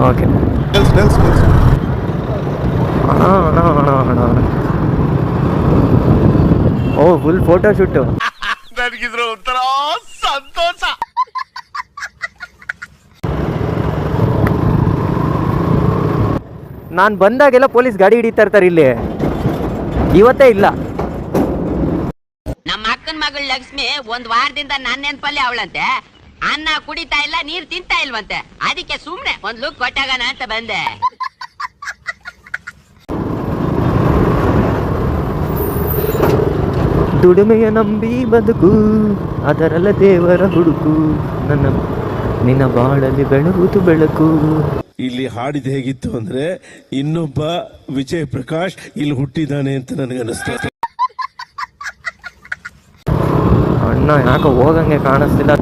Okay ಓ full photo shoot. ನನಗಿದ್ರ ಒಂಥರ ಸಂತೋಷ. ನಾನು ಬಂದಾಗೆಲ್ಲ ಪೊಲೀಸ್ ಗಾಡಿ ಹಿಡಿತಾ ಇರ್ತಾರೆ ಇಲ್ಲಿ, ಇವತ್ತೇ ಇಲ್ಲ. ನಮ್ಮ ಅಕ್ಕನ ಮಗಳು ಲಕ್ಷ್ಮಿ ಒಂದ್ ವಾರದಿಂದ ನನ್ನ ನೆನ್ಪಲ್ಲಿ ಅವಳಂತೆ. ಅನ್ನ ಕುಡಿತಾ ಇಲ್ಲ, ನೀರ್ ತಿಂತಾ ಇಲ್ವಂತೆ. ಅದಕ್ಕೆ ಸುಮ್ನೆ ಒಂದ್ ಲುಕ್ ಕೊಟ್ಟಾಗಣ ಅಂತ ಬಂದೆ. ದುಡಿಮೆಯ ನಂಬಿ ಬದುಕು, ಅದರಲ್ಲ ದೇವರ ಹುಡುಕು, ನಿನ್ನ ಬಾಳಲ್ಲಿ ಬೆಳಗುವುದು ಬೆಳಕು. ಇಲ್ಲಿ ಹಾಡಿದ ಹೇಗಿತ್ತು ಅಂದ್ರೆ, ಇನ್ನೊಬ್ಬ ವಿಜಯ್ ಪ್ರಕಾಶ್ ಇಲ್ಲಿ ಹುಟ್ಟಿದ್ದಾನೆ ಅಂತ ನನಗನ್ನಿಸ್ತು. ಅಣ್ಣ ಯಾಕೋ ಹೋಗಂಗೆ ಕಾಣಿಸ್ತಿಲ್ಲ.